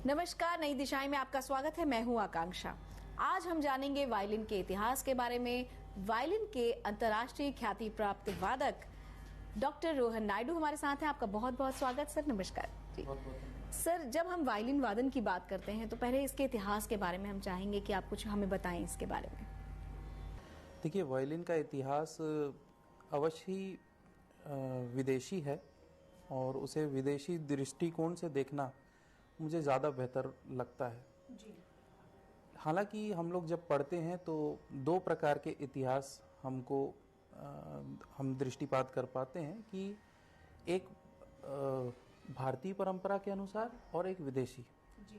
नमस्कार, नई दिशाएं में आपका स्वागत है। मैं हूं आकांक्षा। आज हम जानेंगे वायलिन के इतिहास के बारे में। वायलिन के अंतर्राष्ट्रीय ख्याति प्राप्त वादक डॉक्टर रोहन नायडू हमारे साथ हैं। आपका बहुत बहुत स्वागत सर। नमस्कार जी। सर, जब हम वायलिन वादन की बात करते हैं तो पहले इसके इतिहास के बारे में हम चाहेंगे कि आप कुछ हमें बताएं इसके बारे में। देखिए, वायलिन का इतिहास अवश्य ही विदेशी है और उसे विदेशी दृष्टिकोण से देखना मुझे ज़्यादा बेहतर लगता है जी। हालांकि हम लोग जब पढ़ते हैं तो दो प्रकार के इतिहास हम दृष्टिपात कर पाते हैं कि एक भारतीय परंपरा के अनुसार और एक विदेशी।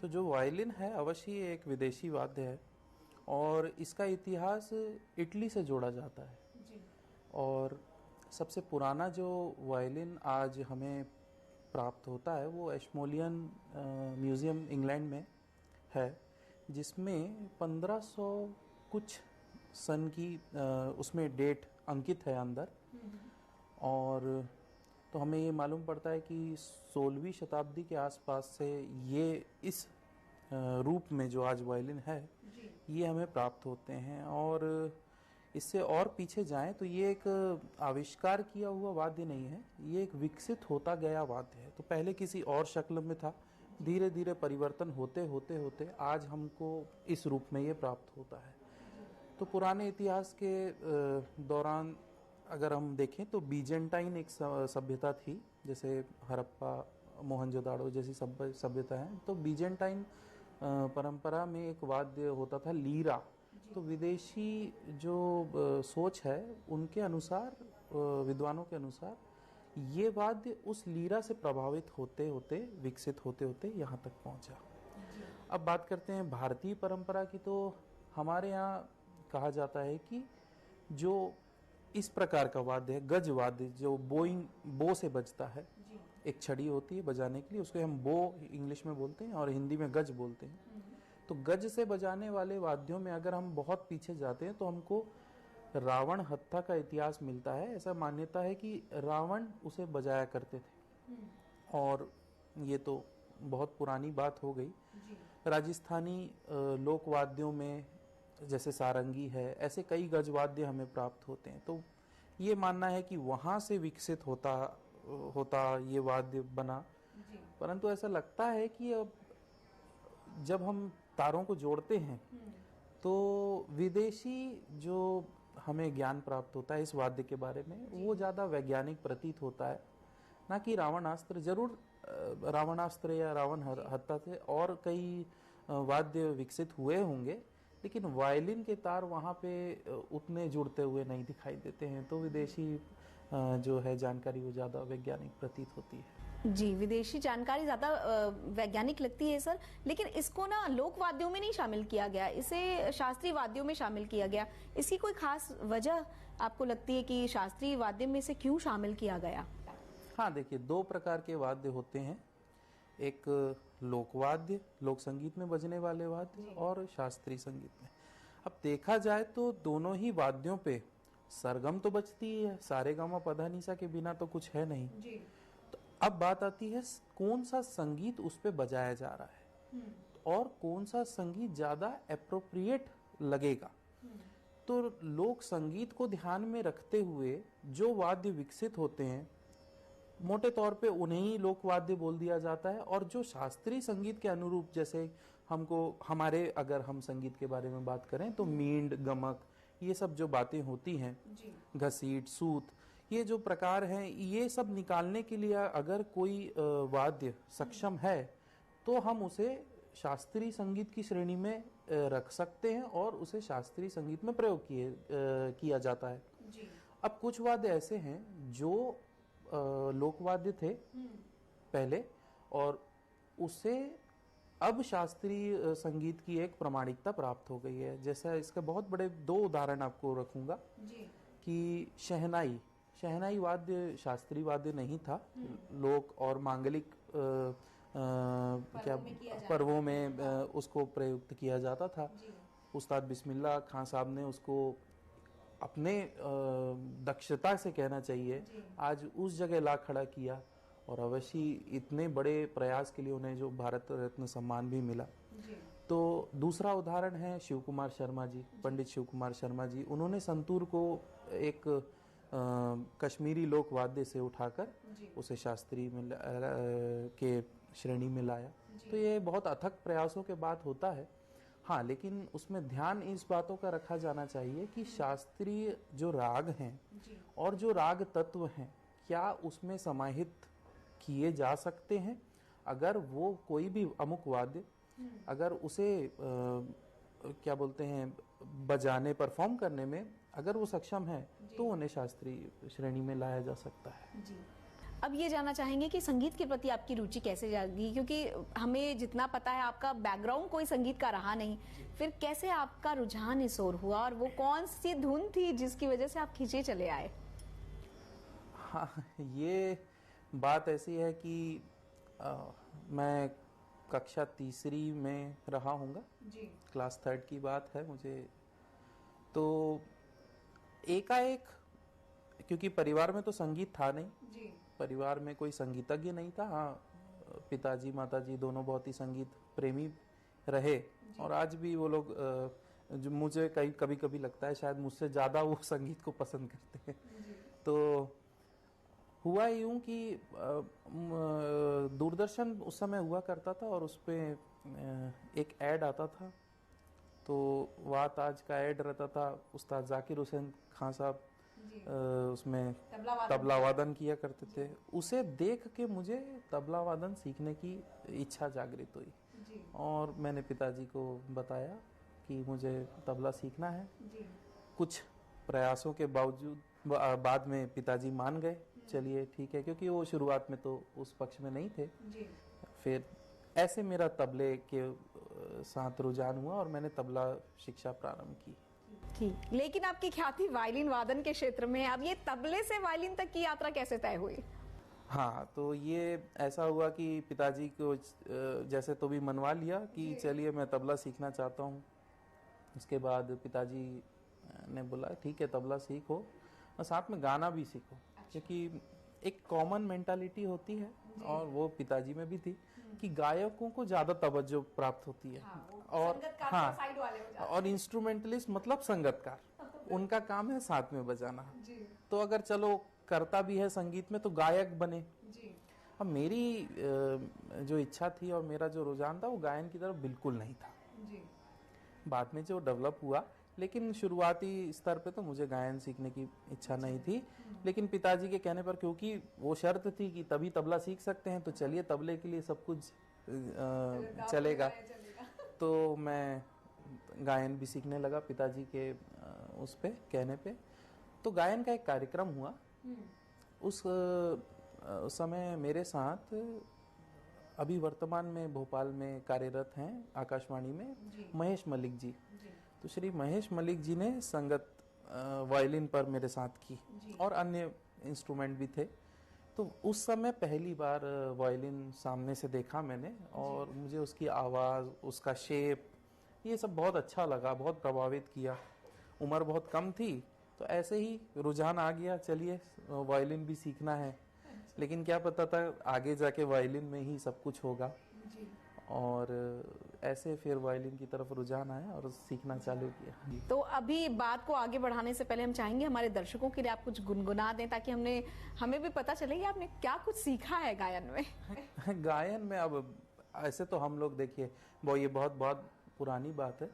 तो जो वायलिन है अवश्य एक विदेशी वाद्य है और इसका इतिहास इटली से जोड़ा जाता है जी। और सबसे पुराना जो वायलिन आज हमें प्राप्त होता है वो एशमोलियन म्यूज़ियम इंग्लैंड में है, जिसमें 1500 कुछ सन की उसमें डेट अंकित है अंदर। और तो हमें ये मालूम पड़ता है कि 16वीं शताब्दी के आसपास से ये इस रूप में जो आज वायलिन है ये हमें प्राप्त होते हैं। और इससे और पीछे जाएं तो ये एक आविष्कार किया हुआ वाद्य नहीं है, ये एक विकसित होता गया वाद्य है। तो पहले किसी और शक्ल में था, धीरे धीरे परिवर्तन होते होते होते आज हमको इस रूप में ये प्राप्त होता है। तो पुराने इतिहास के दौरान अगर हम देखें तो बीजेंटाइन एक सभ्यता थी, जैसे हड़प्पा, मोहनजोदाड़ो जैसी सभ्यता है। तो बीजेंटाइन परंपरा में एक वाद्य होता था लीरा। तो विदेशी जो सोच है उनके अनुसार, विद्वानों के अनुसार, ये वाद्य उस लीरा से प्रभावित होते होते विकसित होते होते यहाँ तक पहुँचा। अब बात करते हैं भारतीय परंपरा की। तो हमारे यहाँ कहा जाता है कि जो इस प्रकार का वाद्य है, गज वाद्य, जो बो से बजता है, एक छड़ी होती है बजाने के लिए, उसको हम बो इंग्लिश में बोलते हैं और हिंदी में गज बोलते हैं। तो गज से बजाने वाले वाद्यों में अगर हम बहुत पीछे जाते हैं तो हमको रावण हत्था का इतिहास मिलता है। ऐसा मान्यता है कि रावण उसे बजाया करते थे और ये तो बहुत पुरानी बात हो गई। राजस्थानी लोक वाद्यों में जैसे सारंगी है, ऐसे कई गज वाद्य हमें प्राप्त होते हैं। तो ये मानना है कि वहां से विकसित होता ये वाद्य बना। परंतु ऐसा लगता है कि अब जब हम तारों को जोड़ते हैं तो विदेशी जो हमें ज्ञान प्राप्त होता है इस वाद्य के बारे में वो ज़्यादा वैज्ञानिक प्रतीत होता है, ना कि रावणास्त्र। जरूर रावणास्त्र या रावण हत्था से और कई वाद्य विकसित हुए होंगे, लेकिन वायलिन के तार वहाँ पे उतने जुड़ते हुए नहीं दिखाई देते हैं। तो विदेशी जो है जानकारी वो ज़्यादा वैज्ञानिक प्रतीत होती है जी। विदेशी जानकारी ज्यादा वैज्ञानिक लगती है सर, लेकिन इसको ना लोक वाद्यों में नहीं शामिल किया गया, इसे शास्त्रीय वाद्यों में शामिल किया गया। इसकी कोई खास वजह आपको लगती है कि शास्त्रीय वाद्य में से क्यों शामिल किया गया? हाँ, देखिए, दो प्रकार के वाद्य होते हैं, एक लोकवाद्य, लोक संगीत में बजने वाले वाद्य, और शास्त्रीय संगीत में। अब देखा जाए तो दोनों ही वाद्यों पे सरगम तो बजती ही है, सारेगामा पधानीसा के बिना तो कुछ है नहीं जी। तो अब बात आती है कौन सा संगीत उस पे बजाया जा रहा है और कौन सा संगीत ज्यादा एप्रोप्रिएट लगेगा। तो लोक संगीत को ध्यान में रखते हुए जो वाद्य विकसित होते हैं मोटे तौर पे उन्हें ही लोकवाद्य बोल दिया जाता है। और जो शास्त्रीय संगीत के अनुरूप, जैसे अगर हम संगीत के बारे में बात करें तो मींड, गमक, ये सब जो बातें होती हैं, घसीट, सूत, ये जो प्रकार हैं, ये सब निकालने के लिए अगर कोई वाद्य सक्षम है तो हम उसे शास्त्रीय संगीत की श्रेणी में रख सकते हैं और उसे शास्त्रीय संगीत में प्रयोग किया जाता है जी। अब कुछ वाद्य ऐसे हैं जो लोकवाद्य थे पहले और उससे अब शास्त्रीय संगीत की एक प्रामाणिकता प्राप्त हो गई है। जैसा इसके बहुत बड़े दो उदाहरण आपको रखूंगा जी। कि शहनाई वाद्य शास्त्रीय वाद्य नहीं था, लोक और मांगलिक पर्वों में उसको प्रयुक्त किया जाता था। उस्ताद बिस्मिल्लाह खान साहब ने उसको अपने दक्षता से कहना चाहिए आज उस जगह ला खड़ा किया और अवश्य इतने बड़े प्रयास के लिए उन्हें जो भारत रत्न सम्मान भी मिला। तो दूसरा उदाहरण है शिव कुमार शर्मा जी, पंडित शिव कुमार शर्मा जी। उन्होंने संतूर को एक कश्मीरी लोक वाद्य से उठाकर उसे शास्त्रीय में के श्रेणी में लाया। तो ये बहुत अथक प्रयासों के बाद होता है। हाँ, लेकिन उसमें ध्यान इस बातों का रखा जाना चाहिए कि शास्त्रीय जो राग हैं और जो राग तत्व हैं, क्या उसमें समाहित किए जा सकते हैं। अगर वो कोई भी अमुक वाद्य अगर उसे क्या बोलते हैं बजाने, परफॉर्म करने में अगर वो सक्षम है तो उन्हें शास्त्रीय श्रेणी में लाया जा सकता है। जी। अब ये जानना चाहेंगे कि संगीत के प्रति आपकी रुचि कैसे जागी, क्योंकि हमें जितना पता है आपका बैकग्राउंड कोई संगीत का रहा नहीं, फिर कैसे आपका रुझान इस ओर हुआ और वो कौन सी धुन थी जिसकी वजह से आप खींचे चले आए? हाँ, ये बात ऐसी है कि मैं कक्षा तीसरी में रहा हूँगा, क्लास 3 की बात है मुझे। तो एकाएक, क्योंकि परिवार में तो संगीत था नहीं, परिवार में कोई संगीतज्ञ नहीं था। हाँ, पिताजी माताजी दोनों बहुत ही संगीत प्रेमी रहे और आज भी वो लोग जो मुझे कभी कभी लगता है शायद मुझसे ज़्यादा वो संगीत को पसंद करते हैं। तो हुआ यूं कि दूरदर्शन उस समय हुआ करता था और उस पर एक ऐड आता था। तो वात आज का ऐड रहता था, उस्ताद जाकिर हुसैन खान साहब उसमें तबला वादन किया करते थे। उसे देख के मुझे तबला वादन सीखने की इच्छा जागृत हुई और मैंने पिताजी को बताया कि मुझे तबला सीखना है। कुछ प्रयासों के बावजूद बाद में पिताजी मान गए, चलिए ठीक है, क्योंकि वो शुरुआत में तो उस पक्ष में नहीं थे। फिर ऐसे मेरा तबले के साथ रुझान हुआ और मैंने तबला शिक्षा प्रारंभ की। ठीक, लेकिन आपकी ख्याति वायलिन वादन के क्षेत्र में, अब ये तबले से वायलिन तक की यात्रा कैसे तय हुई? हाँ, तो ये ऐसा हुआ कि पिताजी को जैसे तो भी मनवा लिया कि चलिए मैं तबला सीखना चाहता हूँ। उसके बाद पिताजी ने बोला ठीक है तबला सीखो और साथ में गाना भी सीखो। क्योंकि एक कॉमन मेंटालिटी होती है और वो पिताजी में भी थी कि गायकों को ज्यादा तवज्जो प्राप्त होती है। और हाँ, और इंस्ट्रूमेंटलिस्ट मतलब संगतकार, उनका काम है साथ में बजाना। तो अगर चलो करता भी है संगीत में तो गायक बने। अब मेरी जो इच्छा थी और मेरा जो रुझान था वो गायन की तरफ बिल्कुल नहीं था। बाद में जो डेवलप हुआ, लेकिन शुरुआती स्तर पे तो मुझे गायन सीखने की इच्छा नहीं थी। लेकिन पिताजी के कहने पर, क्योंकि वो शर्त थी कि तभी तबला सीख सकते हैं, तो चलिए तबले के लिए सब कुछ चलेगा। तो मैं गायन भी सीखने लगा पिताजी के उस पे कहने पे। तो गायन का एक कार्यक्रम हुआ। उस समय मेरे साथ अभी वर्तमान में भोपाल में कार्यरत हैं आकाशवाणी में महेश मलिक जी। तो श्री महेश मलिक जी ने संगत वायलिन पर मेरे साथ की और अन्य इंस्ट्रूमेंट भी थे। तो उस समय पहली बार वायलिन सामने से देखा मैंने और मुझे उसकी आवाज़, उसका शेप, ये सब बहुत अच्छा लगा, बहुत प्रभावित किया। उम्र बहुत कम थी तो ऐसे ही रुझान आ गया, चलिए वायलिन भी सीखना है। लेकिन क्या पता था आगे जाके वायलिन में ही सब कुछ होगा। और ऐसे फिर वायलिन की तरफ रुझान आया और सीखना चालू किया। तो अभी बात को आगे बढ़ाने से पहले हम चाहेंगे हमारे दर्शकों के लिए आप कुछ गुनगुना दें ताकि हमें भी पता चले कि आपने क्या कुछ सीखा है गायन में। गायन में अब ऐसे तो हम लोग देखिए वो ये बहुत बहुत पुरानी बात है,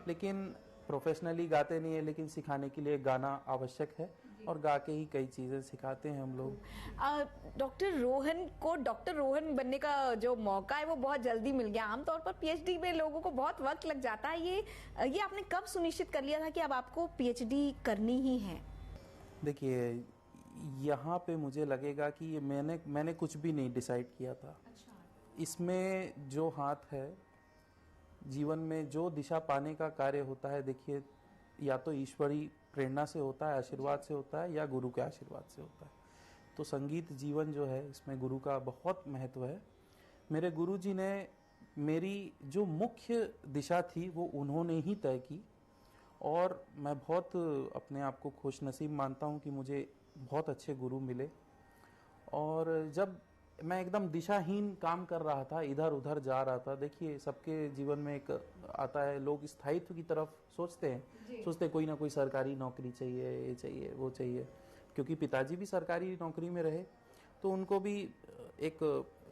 लेकिन प्रोफेशनली गाते नहीं है, लेकिन सिखाने के लिए गाना आवश्यक है और गा के ही कई चीजें सिखाते हैं हम लोग। डॉक्टर रोहन को डॉक्टर रोहन बनने का जो मौका है वो बहुत जल्दी मिल गया। आमतौर पर पीएचडी में लोगों को बहुत वक्त लग जाता है। ये आपने कब सुनिश्चित कर लिया था कि अब आपको पीएचडी करनी ही है? देखिए, यहाँ पे मुझे लगेगा कि मैंने कुछ भी नहीं डिसाइड किया था। इसमें जो हाथ है, जीवन में जो दिशा पाने का कार्य होता है, देखिए या तो ईश्वरी प्रेरणा से होता है, आशीर्वाद से होता है, या गुरु के आशीर्वाद से होता है। तो संगीत जीवन जो है इसमें गुरु का बहुत महत्व है। मेरे गुरु जी ने मेरी जो मुख्य दिशा थी वो उन्होंने ही तय की और मैं बहुत अपने आप को खुश नसीब मानता हूँ कि मुझे बहुत अच्छे गुरु मिले। और जब मैं एकदम दिशाहीन काम कर रहा था, इधर उधर जा रहा था। देखिए सबके जीवन में एक आता है, लोग स्थायित्व की तरफ सोचते हैं, सोचते हैं कोई ना कोई सरकारी नौकरी चाहिए, ये चाहिए वो चाहिए। क्योंकि पिताजी भी सरकारी नौकरी में रहे, तो उनको भी एक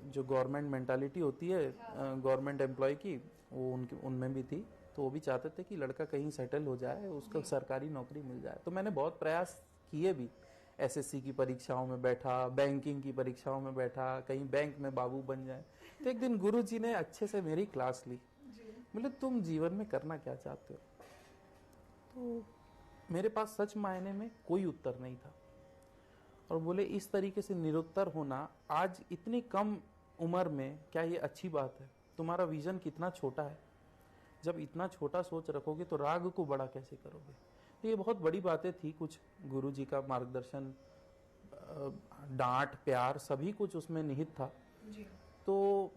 जो गवर्नमेंट मेंटालिटी होती है गवर्नमेंट एम्प्लॉय की, वो उनके उनमें भी थी। तो वो भी चाहते थे कि लड़का कहीं सेटल हो जाए, उसको सरकारी नौकरी मिल जाए। तो मैंने बहुत प्रयास किए भी, एसएससी की परीक्षाओं में बैठा, बैंकिंग की परीक्षाओं में बैठा, कहीं बैंक में बाबू बन जाए। तो एक दिन गुरुजी ने अच्छे से मेरी क्लास ली, बोले तुम जीवन में करना क्या चाहते हो? तो मेरे पास सच मायने में कोई उत्तर नहीं था। और बोले इस तरीके से निरुत्तर होना आज इतनी कम उम्र में, क्या ये अच्छी बात है? तुम्हारा विजन कितना छोटा है। जब इतना छोटा सोच रखोगे तो राग को बड़ा कैसे करोगे? तो ये बहुत बड़ी बातें थी। कुछ गुरुजी का मार्गदर्शन, डांट, प्यार, सभी कुछ उसमें निहित था। तो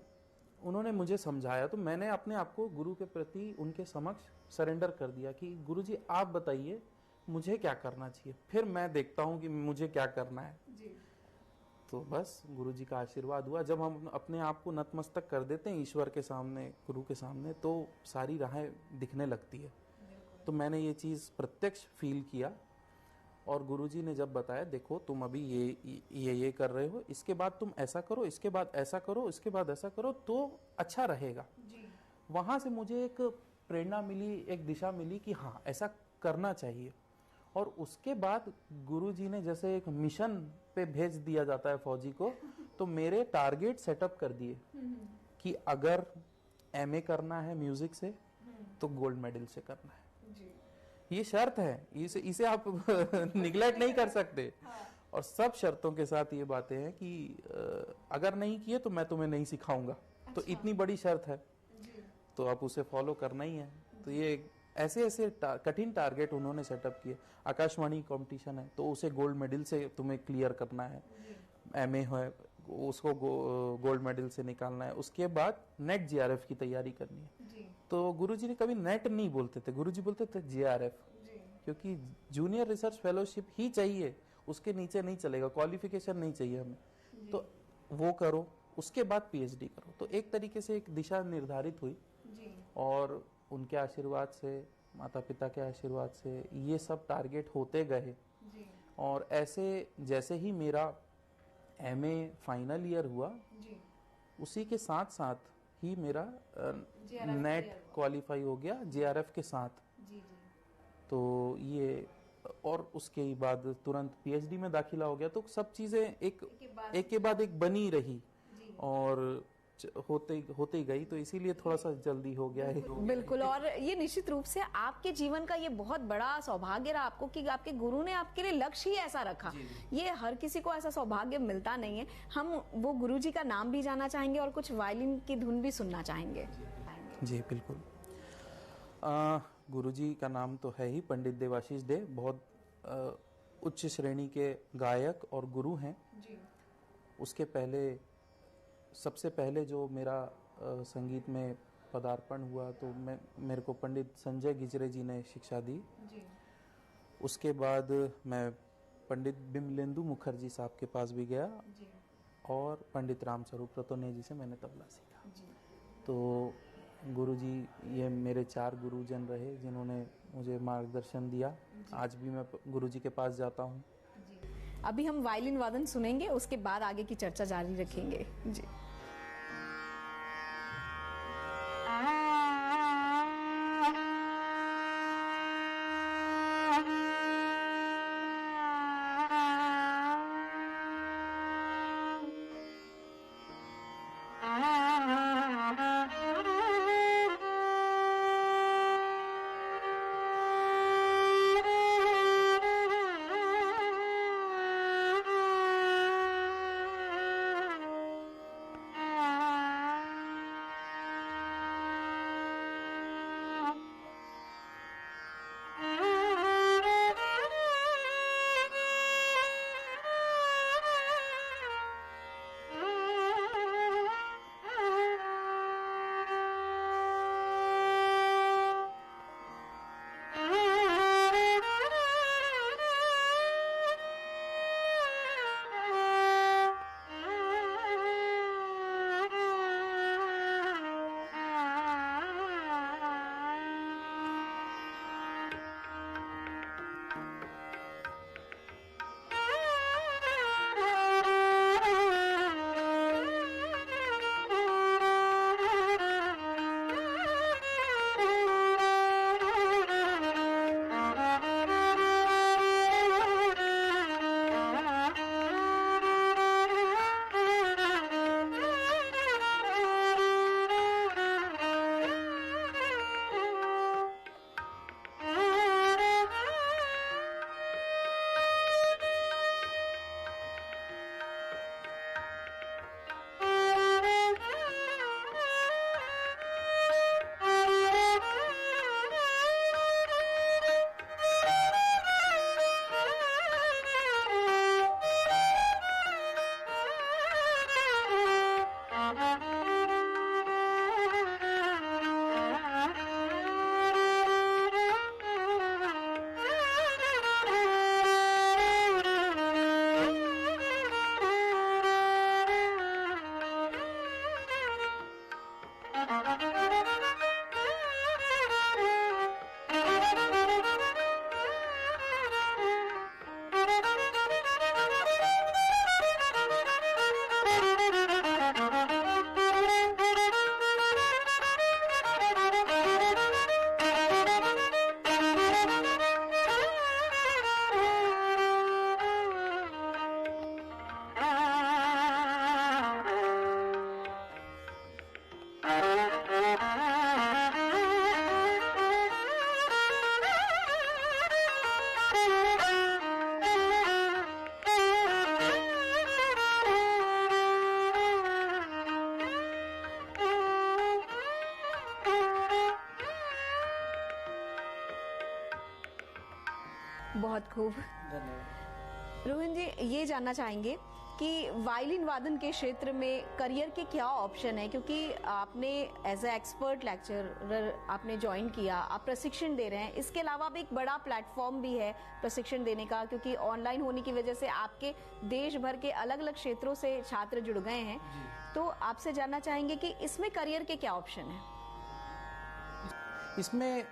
उन्होंने मुझे समझाया, तो मैंने अपने आप को गुरु के प्रति उनके समक्ष सरेंडर कर दिया कि गुरुजी आप बताइए मुझे क्या करना चाहिए, फिर मैं देखता हूँ कि मुझे क्या करना है। तो बस गुरुजी का आशीर्वाद हुआ। जब हम अपने आप को नतमस्तक कर देते हैं ईश्वर के सामने, गुरु के सामने, तो सारी राहें दिखने लगती है। तो मैंने ये चीज़ प्रत्यक्ष फील किया। और गुरुजी ने जब बताया, देखो तुम अभी ये कर रहे हो, इसके बाद तुम ऐसा करो, इसके बाद ऐसा करो, इसके बाद ऐसा करो, तो अच्छा रहेगा। वहाँ से मुझे एक प्रेरणा मिली, एक दिशा मिली कि हाँ ऐसा करना चाहिए। और उसके बाद गुरुजी ने जैसे एक मिशन पे भेज दिया जाता है फौजी को, तो मेरे टारगेट सेटअप कर दिए कि अगर एमए करना है म्यूजिक से तो गोल्ड मेडल से करना है। ये शर्त है, इसे आप निगलेक्ट नहीं कर सकते। और सब शर्तों के साथ ये बातें हैं कि अगर नहीं किए तो मैं तुम्हें नहीं सिखाऊंगा। तो इतनी बड़ी शर्त है, तो आप उसे फॉलो करना ही है। तो ये ऐसे ऐसे कठिन टारगेट उन्होंने सेटअप किए। आकाशवाणी कंपटीशन है तो उसे गोल्ड मेडल से तुम्हें क्लियर करना है, एमए है उसको गोल्ड मेडल से निकालना है, उसके बाद नेट जीआरएफ की तैयारी करनी है। तो गुरुजी ने कभी नेट नहीं बोलते थे, गुरुजी बोलते थे जीआरएफ, क्योंकि जूनियर रिसर्च फेलोशिप ही चाहिए, उसके नीचे नहीं चलेगा, क्वालिफिकेशन नहीं चाहिए हमें। तो वो करो, उसके बाद पीएचडी करो। तो एक तरीके से एक दिशा निर्धारित हुई। और उनके आशीर्वाद से, माता पिता के आशीर्वाद से ये सब टारगेट होते गए। और ऐसे जैसे ही मेरा एमए फाइनल ईयर हुआ, उसी के साथ साथ ही मेरा नेट क्वालिफाई हो गया जेआरएफ के साथ। तो ये, और उसके बाद तुरंत पीएचडी में दाखिला हो गया। तो सब चीजें एक के बाद एक बनी रही और होते ही गई। तो इसीलिए थोड़ा सा जल्दी हो गया है। बिल्कुल। और ये निश्चित रूप से आपके जीवन का ये बहुत बड़ा सौभाग्य रहा आपको कि आपके गुरु ने आपके लिए लक्ष्य ही ऐसा रखा। ये हर किसी को ऐसा सौभाग्य मिलता नहीं है। हम वो गुरुजी का नाम भी जानना चाहेंगे और कुछ वायलिन की धुन भी सुनना चाहेंगे। जी बिल्कुल। गुरुजी का नाम तो है ही पंडित देवाशीष डे, बहुत उच्च श्रेणी के गायक और गुरु हैं। उसके पहले, सबसे पहले जो मेरा संगीत में पदार्पण हुआ तो मेरे को पंडित संजय गिजरे जी ने शिक्षा दी। उसके बाद मैं पंडित बिमलेंदु मुखर्जी साहब के पास भी गया और पंडित रामस्वरूप रतोने जी से मैंने तबला सीखा। तो गुरुजी, ये मेरे 4 गुरुजन रहे जिन्होंने मुझे मार्गदर्शन दिया। आज भी मैं गुरुजी के पास जाता हूँ। अभी हम वायलिन वादन सुनेंगे, उसके बाद आगे की चर्चा जारी रखेंगे। जी। बहुत खूब। धन्यवाद। रोहन जी, ये जानना चाहेंगे कि वायलिन वादन के क्षेत्र में करियर के क्या ऑप्शन है, क्योंकि आपने एज ए एक्सपर्ट लेक्चरर आपने ज्वाइन किया, आप प्रशिक्षण दे रहे हैं, इसके अलावा भी एक बड़ा प्लेटफॉर्म भी है प्रशिक्षण देने का, क्योंकि ऑनलाइन होने की वजह से आपके देश भर के अलग अलग क्षेत्रों से छात्र जुड़ गए हैं। तो आपसे जानना चाहेंगे कि इसमें करियर के क्या ऑप्शन है? इसमें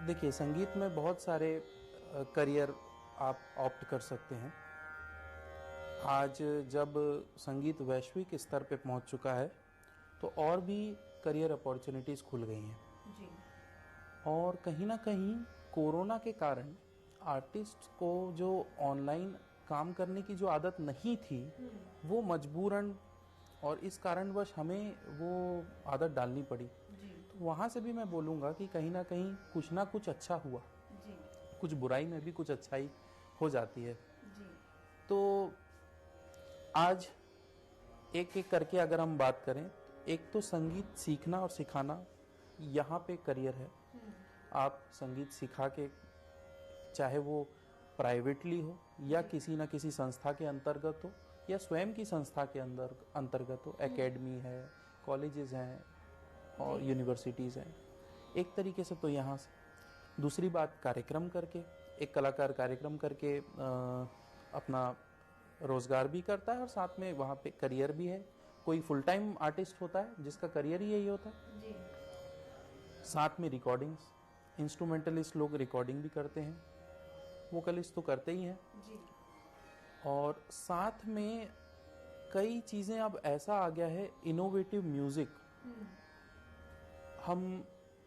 देखिए, संगीत में बहुत सारे करियर आप ऑप्ट कर सकते हैं। आज जब संगीत वैश्विक स्तर पे पहुंच चुका है तो और भी करियर अपॉर्चुनिटीज़ खुल गई हैं जी। और कहीं ना कहीं कोरोना के कारण आर्टिस्ट को जो ऑनलाइन काम करने की जो आदत नहीं थी वो मजबूरन और इस कारणवश हमें वो आदत डालनी पड़ी। तो वहाँ से भी मैं बोलूँगा कि कहीं ना कहीं कुछ ना कुछ अच्छा हुआ। कुछ बुराई में भी कुछ अच्छाई हो जाती है। तो आज एक एक करके अगर हम बात करें, एक तो संगीत सीखना और सिखाना, यहाँ पे करियर है। आप संगीत सिखा के, चाहे वो प्राइवेटली हो या किसी न किसी संस्था के अंतर्गत हो या स्वयं की संस्था के अंतर्गत हो, एकेडमी है, कॉलेजेस हैं और यूनिवर्सिटीज़ हैं, एक तरीके से तो यहाँ से। दूसरी बात, कार्यक्रम करके, एक कलाकार कार्यक्रम करके अपना रोजगार भी करता है और साथ में वहाँ पे करियर भी है। कोई फुल टाइम आर्टिस्ट होता है जिसका करियर ही यही होता है जी। साथ में रिकॉर्डिंग्स, इंस्ट्रूमेंटलिस्ट लोग रिकॉर्डिंग भी करते हैं, वोकलिस्ट तो करते ही हैं जी। और साथ में कई चीज़ें अब ऐसा आ गया है, इनोवेटिव म्यूजिक। हम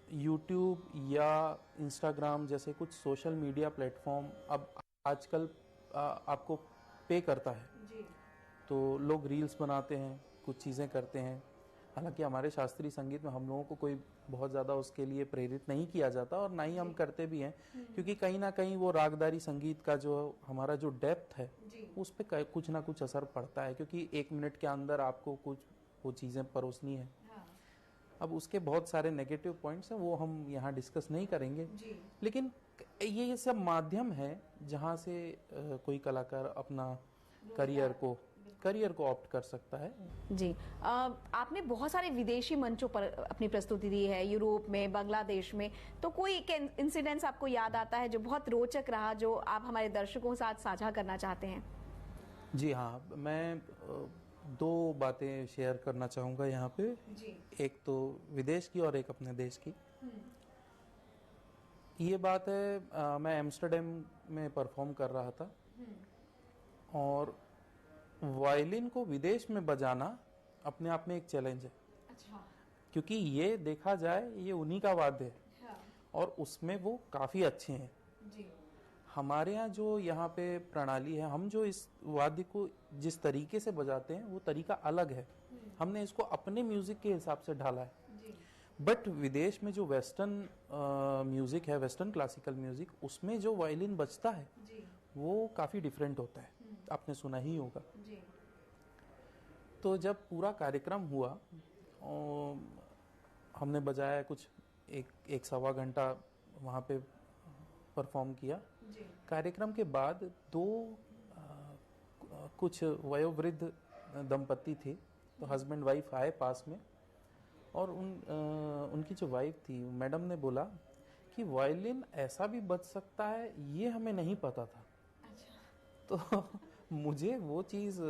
यूट्यूब या इंस्टाग्राम जैसे कुछ सोशल मीडिया प्लेटफॉर्म अब आजकल आपको पे करता है जी। तो लोग रील्स बनाते हैं, कुछ चीज़ें करते हैं। हालांकि हमारे शास्त्रीय संगीत में हम लोगों को कोई बहुत ज़्यादा उसके लिए प्रेरित नहीं किया जाता और ना ही हम करते भी हैं, क्योंकि कहीं ना कहीं वो रागदारी संगीत का जो हमारा जो डेप्थ है उस पर कुछ ना कुछ असर पड़ता है, क्योंकि 1 मिनट के अंदर आपको कुछ वो चीज़ें परोसनी है। अब उसके बहुत सारे नेगेटिव पॉइंट्स हैं, वो हम यहाँ डिस्कस नहीं करेंगे, लेकिन ये सब माध्यम है जहाँ से कोई कलाकार अपना करियर को ऑप्ट कर सकता है जी। आपने बहुत सारे विदेशी मंचों पर अपनी प्रस्तुति दी है, यूरोप में, बांग्लादेश में, तो कोई इंसिडेंस आपको याद आता है जो बहुत रोचक रहा, जो आप हमारे दर्शकों के साथ साझा करना चाहते हैं? जी हाँ, मैं 2 बातें शेयर करना चाहूँगा यहाँ पे जी। एक तो विदेश की और एक अपने देश की। ये बात है, मैं एम्स्टर्डम में परफॉर्म कर रहा था और वायलिन को विदेश में बजाना अपने आप में एक चैलेंज है। अच्छा। क्योंकि ये देखा जाए ये उन्हीं का वाद्य है हाँ। और उसमें वो काफी अच्छे हैं जी। हमारे यहाँ जो यहाँ पे प्रणाली है, हम जो इस वाद्य को जिस तरीके से बजाते हैं वो तरीका अलग है। हमने इसको अपने म्यूजिक के हिसाब से ढाला है। बट विदेश में जो वेस्टर्न म्यूजिक है, वेस्टर्न क्लासिकल म्यूजिक, उसमें जो वायलिन बजता है वो काफी डिफरेंट होता है, आपने सुना ही होगा जी। तो जब पूरा कार्यक्रम हुआ हमने बजाया कुछ एक सवा घंटा वहाँ पे परफॉर्म किया जी। कार्यक्रम के बाद 2 कुछ वयोवृद्ध दंपति थे, तो हस्बैंड वाइफ आए पास में और उनकी जो वाइफ थी, मैडम ने बोला कि वायलिन ऐसा भी बज सकता है, ये हमें नहीं पता था। अच्छा। तो मुझे वो चीज़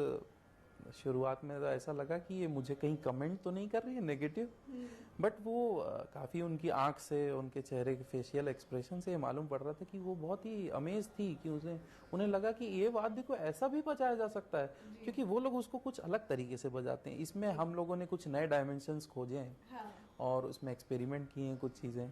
शुरुआत में तो ऐसा लगा कि ये मुझे कहीं कमेंट तो नहीं कर रही है नेगेटिव, बट वो काफ़ी उनकी आंख से, उनके चेहरे के फेशियल एक्सप्रेशन से ये मालूम पड़ रहा था कि वो बहुत ही अमेज थी कि उन्हें लगा कि ये वाद्य को ऐसा भी बजाया जा सकता है, क्योंकि वो लोग उसको कुछ अलग तरीके से बजाते हैं। इसमें हम लोगों ने कुछ नए डायमेंशंस खोजे हैं हाँ। और उसमें एक्सपेरिमेंट किए हैं कुछ चीज़ें,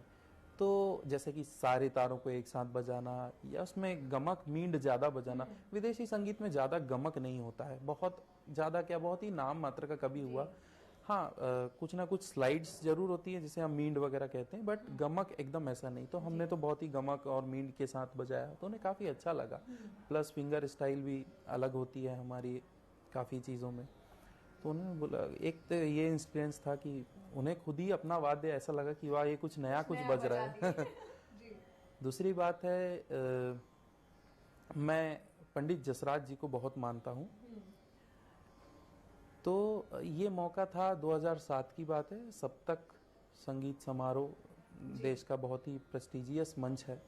तो जैसे कि सारे तारों को एक साथ बजाना या उसमें गमक मींड ज़्यादा बजाना। विदेशी संगीत में ज़्यादा गमक नहीं होता है, बहुत ज़्यादा क्या, बहुत ही नाम मात्र का कभी हुआ। हाँ, कुछ ना कुछ स्लाइड्स जरूर होती है जिसे हम मींड वगैरह कहते हैं, बट गमक एकदम ऐसा नहीं। तो हमने तो बहुत ही गमक और मींड के साथ बजाया, तो उन्हें काफ़ी अच्छा लगा। प्लस फिंगर स्टाइल भी अलग होती है हमारी काफ़ी चीज़ों में। तो उन्होंने बोला, एक तो ये इंसिडेंस था कि उन्हें खुद ही अपना वाद्य ऐसा लगा कि वाह ये कुछ नया कुछ बज रहा है। दूसरी बात है, मैं पंडित जसराज जी को बहुत मानता हूँ। तो ये मौका था, 2007 की बात है, सप्तक संगीत समारोह, देश का बहुत ही प्रेस्टिजियस मंच है।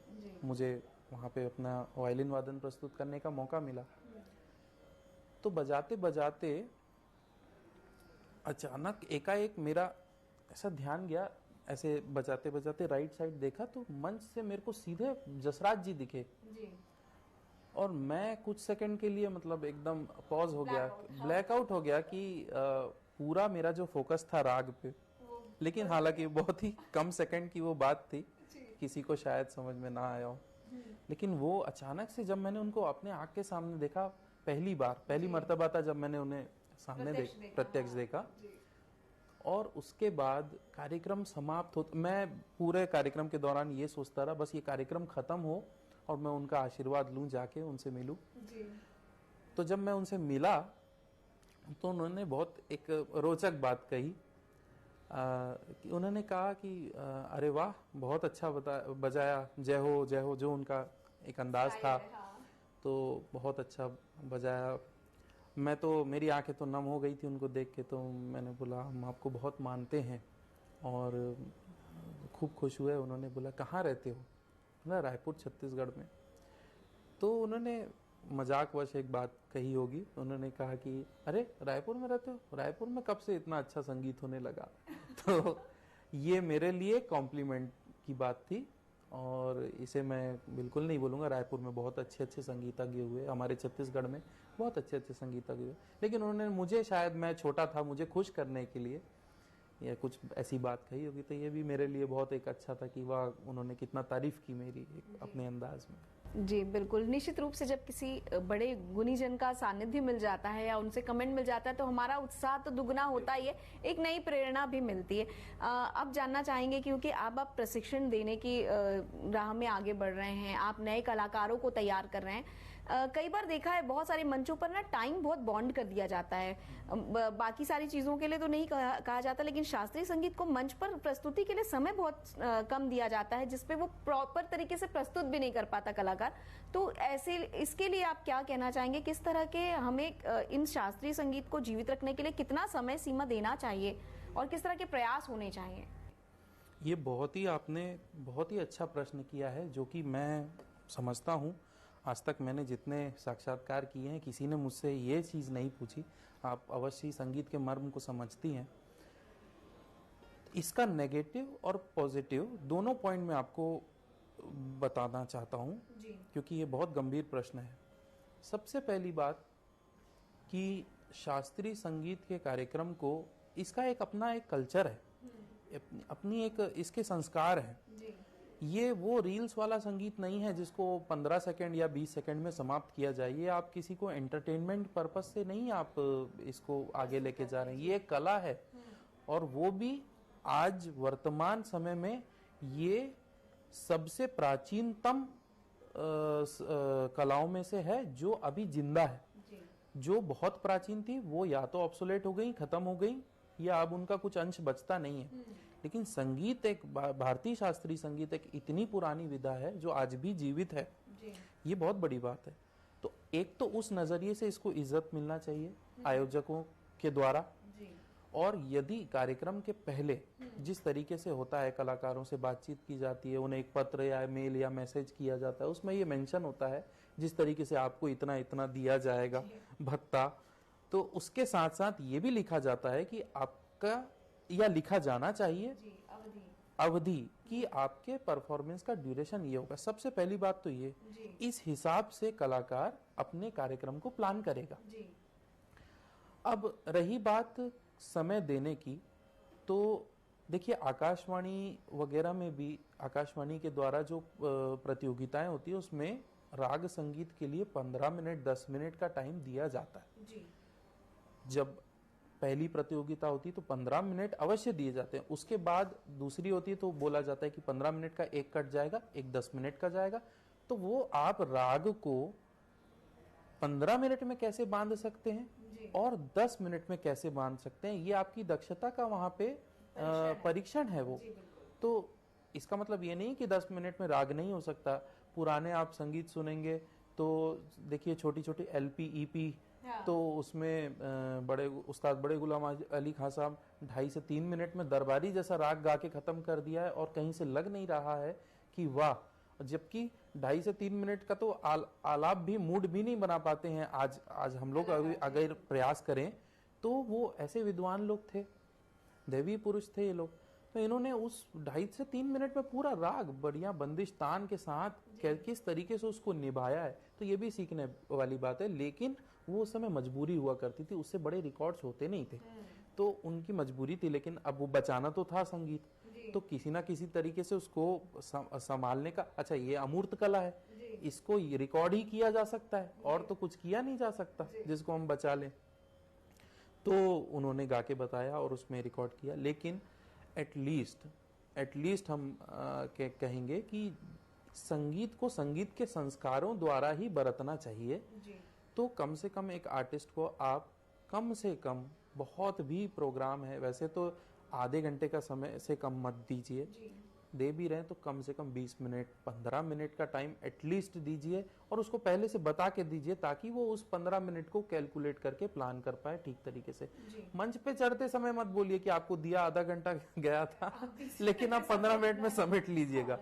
मुझे वहाँ पे अपना वायलिन वादन प्रस्तुत करने का मौका मिला। तो बजाते बजाते अचानक एकाएक मेरा ऐसा ध्यान गया, ऐसे बजाते बजाते राइट साइड देखा तो मंच से मेरे को सीधे जसराज जी दिखे। और मैं कुछ सेकंड के लिए मतलब एकदम पॉज हो गया, ब्लैकआउट हो गया कि पूरा मेरा जो फोकस था राग पे। लेकिन हालांकि बहुत ही कम सेकंड की वो बात थी, किसी को शायद समझ में ना आया हो। लेकिन वो अचानक से जब मैंने उनको अपने आँख के सामने देखा, पहली मर्तबा था जब मैंने उन्हें सामने प्रत्यक्ष देखा। और उसके बाद कार्यक्रम समाप्त हो, मैं पूरे कार्यक्रम के दौरान ये सोचता रहा बस ये कार्यक्रम खत्म हो और मैं उनका आशीर्वाद लूं, जाके उनसे मिलूं। तो जब मैं उनसे मिला तो उन्होंने बहुत एक रोचक बात कही। कि उन्होंने कहा कि अरे वाह, बहुत अच्छा बजाया, जय हो, जो उनका एक अंदाज था। तो बहुत अच्छा बजाया। मैं तो, मेरी आंखें तो नम हो गई थी उनको देख के। तो मैंने बोला हम आपको बहुत मानते हैं और खूब खुश हुए। उन्होंने बोला कहाँ रहते हो? ना, रायपुर छत्तीसगढ़ में। तो उन्होंने मजाकवश एक बात कही होगी, उन्होंने कहा कि अरे रायपुर में रहते हो? रायपुर में कब से इतना अच्छा संगीत होने लगा? तो ये मेरे लिए कॉम्प्लीमेंट की बात थी और इसे मैं बिल्कुल नहीं बोलूँगा। रायपुर में बहुत अच्छे अच्छे संगीतज्ञ हुए, हमारे छत्तीसगढ़ में बहुत अच्छे अच्छे संगीतज्ञ हुए। लेकिन उन्होंने मुझे, शायद मैं छोटा था, मुझे खुश करने के लिए या कुछ ऐसी बात कही होगी। तो ये भी मेरे लिए बहुत एक अच्छा था कि वाह, उन्होंने कितना तारीफ की मेरी अपने अंदाज में। जी बिल्कुल, निश्चित रूप से जब किसी बड़े गुणीजन का सानिध्य मिल जाता है या उनसे कमेंट मिल जाता है तो हमारा उत्साह तो दुगना होता ही है, एक नई प्रेरणा भी मिलती है। अब जानना चाहेंगे, क्योंकि आप प्रशिक्षण देने की राह में आगे बढ़ रहे हैं, आप नए कलाकारों को तैयार कर रहे हैं। कई बार देखा है बहुत सारे मंचों पर ना टाइम बहुत बॉन्ड कर दिया जाता है। बाकी सारी चीजों के लिए तो नहीं कहा जाता, लेकिन शास्त्रीय संगीत को मंच पर प्रस्तुति के लिए समय बहुत कम दिया जाता है, जिसपे वो प्रॉपर तरीके से प्रस्तुत भी नहीं कर पाता कलाकार। तो ऐसे, इसके लिए आप क्या कहना चाहेंगे? किस तरह के हमें इन शास्त्रीय संगीत को जीवित रखने के लिए कितना समय सीमा देना चाहिए और किस तरह के प्रयास होने चाहिए? ये आपने बहुत ही अच्छा प्रश्न किया है, जो कि मैं समझता हूँ आज तक मैंने जितने साक्षात्कार किए हैं किसी ने मुझसे ये चीज़ नहीं पूछी। आप अवश्य संगीत के मर्म को समझती हैं। इसका नेगेटिव और पॉजिटिव दोनों पॉइंट मैं आपको बताना चाहता हूँ, क्योंकि ये बहुत गंभीर प्रश्न है। सबसे पहली बात कि शास्त्रीय संगीत के कार्यक्रम को, इसका एक अपना एक कल्चर है, अपनी एक इसके संस्कार है। ये वो रील्स वाला संगीत नहीं है जिसको 15 सेकंड या 20 सेकंड में समाप्त किया जाए। ये आप किसी को एंटरटेनमेंट पर्पस से नहीं आप इसको आगे लेके जा रहे हैं। ये एक कला है और वो भी आज वर्तमान समय में ये सबसे प्राचीनतम कलाओं में से है जो अभी जिंदा है। जो बहुत प्राचीन थी वो या तो ऑब्सोलेट हो गई, खत्म हो गई, या अब उनका कुछ अंश बचता नहीं है। लेकिन संगीत, एक भारतीय शास्त्रीय संगीत एक इतनी पुरानी विधा है जो आज भी जीवित है। ये बहुत बड़ी बात है। तो एक तो उस नजरिए से इसको इज्जत मिलना चाहिए आयोजकों के द्वारा। और यदि कार्यक्रम के पहले जिस तरीके से होता है, कलाकारों से बातचीत की जाती है, उन्हें एक पत्र या मेल या मैसेज किया जाता है, उसमें ये मेंशन होता है जिस तरीके से आपको इतना इतना दिया जाएगा भत्ता, तो उसके साथ साथ ये भी लिखा जाता है कि आपका, या लिखा जाना चाहिए अवधि कि आपके परफॉर्मेंस का ड्यूरेशन ये होगा। सबसे पहली बात तो ये, इस हिसाब से कलाकार अपने कार्यक्रम को प्लान करेगा। अब रही बात समय देने की, तो देखिए आकाशवाणी वगैरह में भी, आकाशवाणी के द्वारा जो प्रतियोगिताएं होती है उसमें राग संगीत के लिए 15 मिनट 10 मिनट का टाइम दिया जाता है। जब पहली प्रतियोगिता होती है तो 15 मिनट अवश्य दिए जाते हैं। उसके बाद दूसरी होती है तो बोला जाता है कि 15 मिनट का एक कट जाएगा, एक 10 मिनट का जाएगा। तो वो आप राग को 15 मिनट में कैसे बांध सकते हैं और 10 मिनट में कैसे बांध सकते हैं, ये आपकी दक्षता का वहां पे परीक्षण है वो। तो इसका मतलब ये नहीं कि 10 मिनट में राग नहीं हो सकता। पुराने आप संगीत सुनेंगे तो देखिए छोटी छोटी LP EP, तो उसमें बड़े उस्ताद बड़े गुलाम अली खां साहब 2.5 से 3 मिनट में दरबारी जैसा राग गा के खत्म कर दिया है, और कहीं से लग नहीं रहा है कि वाह, जबकि 2.5 से 3 मिनट का तो आलाप भी, मूड भी नहीं बना पाते हैं आज हम लोग अगर प्रयास करें तो। वो ऐसे विद्वान लोग थे, देवी पुरुष थे ये लोग, तो इन्होंने उस 2.5 से 3 मिनट में पूरा राग बढ़िया बंदिश तान के साथ किस तरीके से उसको निभाया है, तो ये भी सीखने वाली बात है। लेकिन वो उस समय मजबूरी हुआ करती थी, उससे बड़े रिकॉर्ड्स होते नहीं थे, तो उनकी मजबूरी थी। लेकिन अब वो बचाना तो था संगीत, तो किसी ना किसी तरीके से उसको संभालने का, अच्छा ये अमूर्त कला है, इसको रिकॉर्ड ही किया जा सकता है, और तो कुछ किया नहीं जा सकता जिसको हम बचा लें। तो उन्होंने गा के बताया और उसमें रिकॉर्ड किया। लेकिन एटलीस्ट हम कहेंगे कि संगीत को संगीत के संस्कारों द्वारा ही बरतना चाहिए। तो कम से कम एक आर्टिस्ट को आप कम से कम, बहुत भी प्रोग्राम है वैसे तो आधे घंटे का समय से कम मत दीजिए, दे भी रहे तो कम से कम 20 मिनट 15 मिनट का टाइम एटलीस्ट दीजिए, और उसको पहले से बता के दीजिए ताकि वो उस 15 मिनट को कैलकुलेट करके प्लान कर पाए ठीक तरीके से। मंच पे चढ़ते समय मत बोलिए कि आपको दिया आधा घंटा गया था लेकिन आप 15 मिनट में समेट लीजिएगा,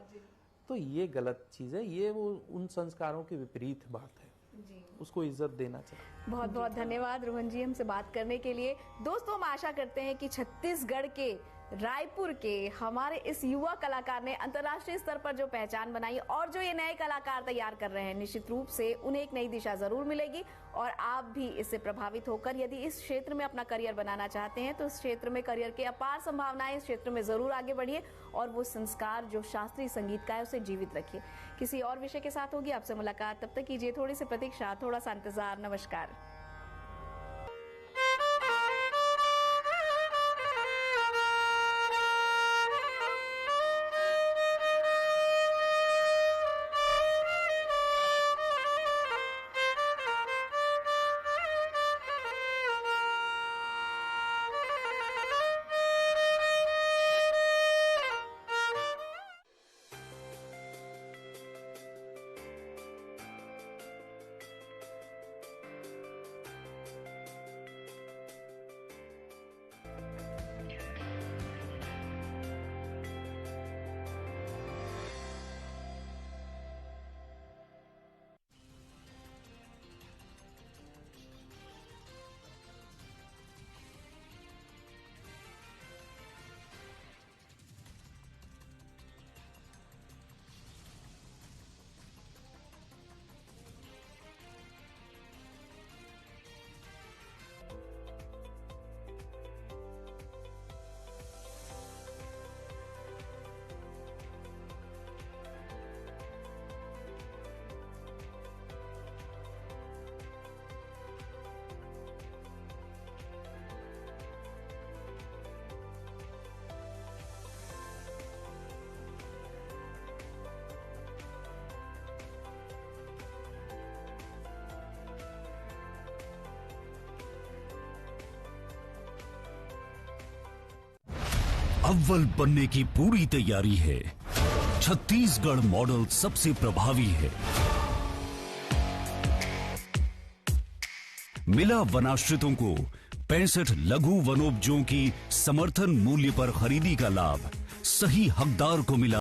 तो ये गलत चीज है, ये वो उन संस्कारों के विपरीत बात है, उसको इज्जत देना चाहिए। बहुत बहुत धन्यवाद रोहन जी हमसे बात करने के लिए। दोस्तों, हम आशा करते हैं कि छत्तीसगढ़ के रायपुर के हमारे इस युवा कलाकार ने अंतर्राष्ट्रीय स्तर पर जो पहचान बनाई, और जो ये नए कलाकार तैयार कर रहे हैं, निश्चित रूप से उन्हें एक नई दिशा जरूर मिलेगी, और आप भी इससे प्रभावित होकर यदि इस क्षेत्र में अपना करियर बनाना चाहते हैं तो इस क्षेत्र में करियर के अपार संभावनाएं, इस क्षेत्र में जरूर आगे बढ़िए, और वो संस्कार जो शास्त्रीय संगीत का है उसे जीवित रखिए। किसी और विषय के साथ होगी आपसे मुलाकात, तब तक कीजिए थोड़ी सी प्रतीक्षा, थोड़ा सा इंतजार। नमस्कार। अव्वल बनने की पूरी तैयारी है। छत्तीसगढ़ मॉडल सबसे प्रभावी है। मिला वनाश्रितों को 65 लघु वनोपजों की समर्थन मूल्य पर खरीदी का लाभ। सही हकदार को मिला